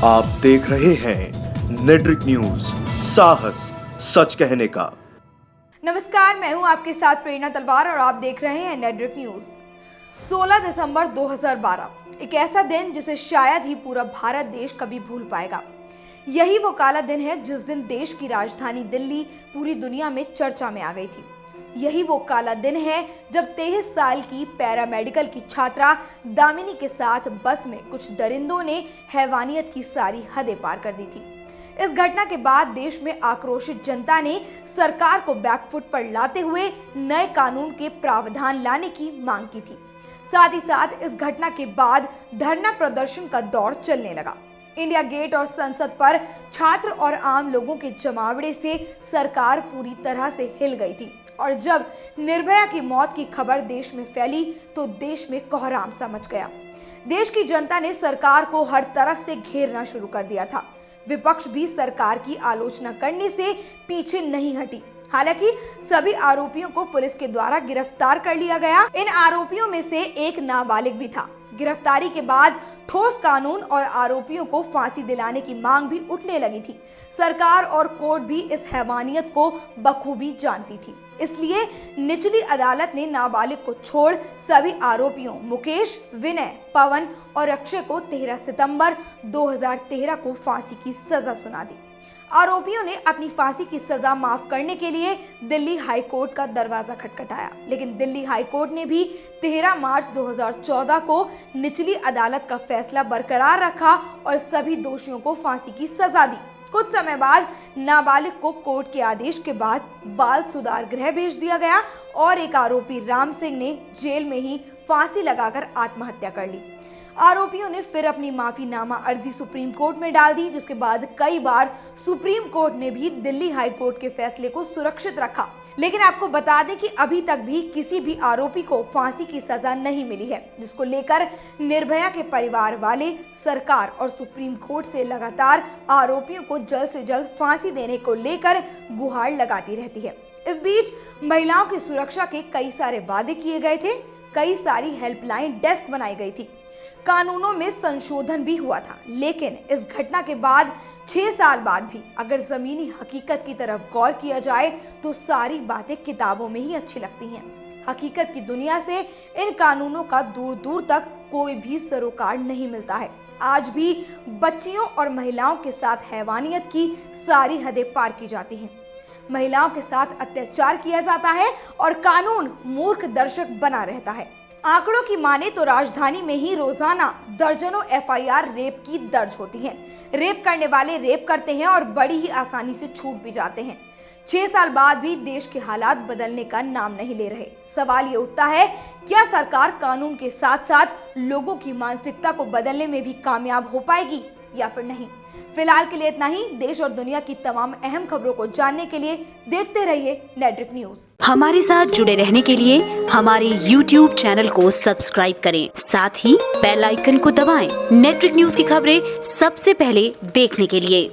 आप देख रहे हैं नेट्रिक न्यूज, साहस सच कहने का। नमस्कार, मैं हूं आपके साथ प्रेरणा तलवार और आप देख रहे हैं नेट्रिक न्यूज। 16 दिसंबर 2012 एक ऐसा दिन जिसे शायद ही पूरा भारत देश कभी भूल पाएगा। यही वो काला दिन है जिस दिन देश की राजधानी दिल्ली पूरी दुनिया में चर्चा में आ गई थी। यही वो काला दिन है जब 23 साल की पैरामेडिकल की छात्रा दामिनी के साथ बस में कुछ दरिंदों ने हैवानियत की सारी हदें पार कर दी थी। इस घटना के बाद देश में आक्रोशित जनता ने सरकार को बैकफुट पर लाते हुए नए कानून के प्रावधान लाने की मांग की थी। साथ ही साथ इस घटना के बाद धरना प्रदर्शन का दौर चलने लगा। इंडिया गेट और संसद पर छात्र और आम लोगों के जमावड़े से सरकार पूरी तरह से हिल गई थी और जब निर्भया की मौत की खबर देश में फैली तो देश में कोहराम सा मच गया। देश की जनता ने सरकार को हर तरफ से घेरना शुरू कर दिया था। विपक्ष भी सरकार की आलोचना करने से पीछे नहीं हटी। हालांकि सभी आरोपियों को पुलिस के द्वारा गिरफ्तार कर लिया गया। इन आरोपियों में से एक नाबालिग भी था। गिरफ्तारी के बाद ठोस कानून और आरोपियों को फांसी दिलाने की मांग भी उठने लगी थी। सरकार और कोर्ट भी इस हैवानियत को बखूबी जानती थी, इसलिए निचली अदालत ने नाबालिग को छोड़ सभी आरोपियों मुकेश, विनय, पवन और अक्षय को 13 सितंबर 2013 को फांसी की सजा सुना दी। आरोपियों ने अपनी फांसी की सजा माफ करने के लिए दिल्ली हाई कोर्ट का दरवाजा खटखटाया, लेकिन दिल्ली हाई कोर्ट ने भी 13 मार्च 2014 को निचली अदालत का फैसला बरकरार रखा और सभी दोषियों को फांसी की सजा दी। कुछ समय बाद नाबालिग को कोर्ट के आदेश के बाद बाल सुधार गृह भेज दिया गया और एक आरोपी राम सिंह ने जेल में ही फांसी लगाकर आत्महत्या कर ली। आरोपियों ने फिर अपनी माफीनामा अर्जी सुप्रीम कोर्ट में डाल दी, जिसके बाद कई बार सुप्रीम कोर्ट ने भी दिल्ली हाई कोर्ट के फैसले को सुरक्षित रखा। लेकिन आपको बता दें कि अभी तक भी किसी भी आरोपी को फांसी की सजा नहीं मिली है, जिसको लेकर निर्भया के परिवार वाले सरकार और सुप्रीम कोर्ट से लगातार आरोपियों को जल्द से जल्द फांसी देने को लेकर गुहार लगाती रहती है। इस बीच महिलाओं की सुरक्षा के कई सारे वादे किए गए थे, कई सारी हेल्पलाइन डेस्क बनाई गई थी, कानूनों में संशोधन भी हुआ था। लेकिन इस घटना के बाद 6 साल बाद भी अगर जमीनी हकीकत की तरफ गौर किया जाए तो सारी बातें किताबों में ही अच्छी लगती हैं। हकीकत की दुनिया से इन कानूनों का दूर दूर तक कोई भी सरोकार नहीं मिलता है। आज भी बच्चियों और महिलाओं के साथ हैवानियत की सारी हदें पार की जाती हैं। महिलाओं के साथ अत्याचार किया जाता है और कानून मूर्ख दर्शक बना रहता है। आंकड़ों की माने तो राजधानी में ही रोजाना दर्जनों एफआईआर रेप की दर्ज होती हैं। रेप करने वाले रेप करते हैं और बड़ी ही आसानी से छूट भी जाते हैं। 6 साल बाद भी देश के हालात बदलने का नाम नहीं ले रहे। सवाल ये उठता है, क्या सरकार कानून के साथ साथ लोगों की मानसिकता को बदलने में भी कामयाब हो पाएगी या फिर नहीं? फिलहाल के लिए इतना ही। देश और दुनिया की तमाम अहम खबरों को जानने के लिए देखते रहिए नेट्रिक न्यूज। हमारे साथ जुड़े रहने के लिए हमारे YouTube चैनल को सब्सक्राइब करें, साथ ही बेल आइकन को दबाएं। नेट्रिक न्यूज की खबरें सबसे पहले देखने के लिए।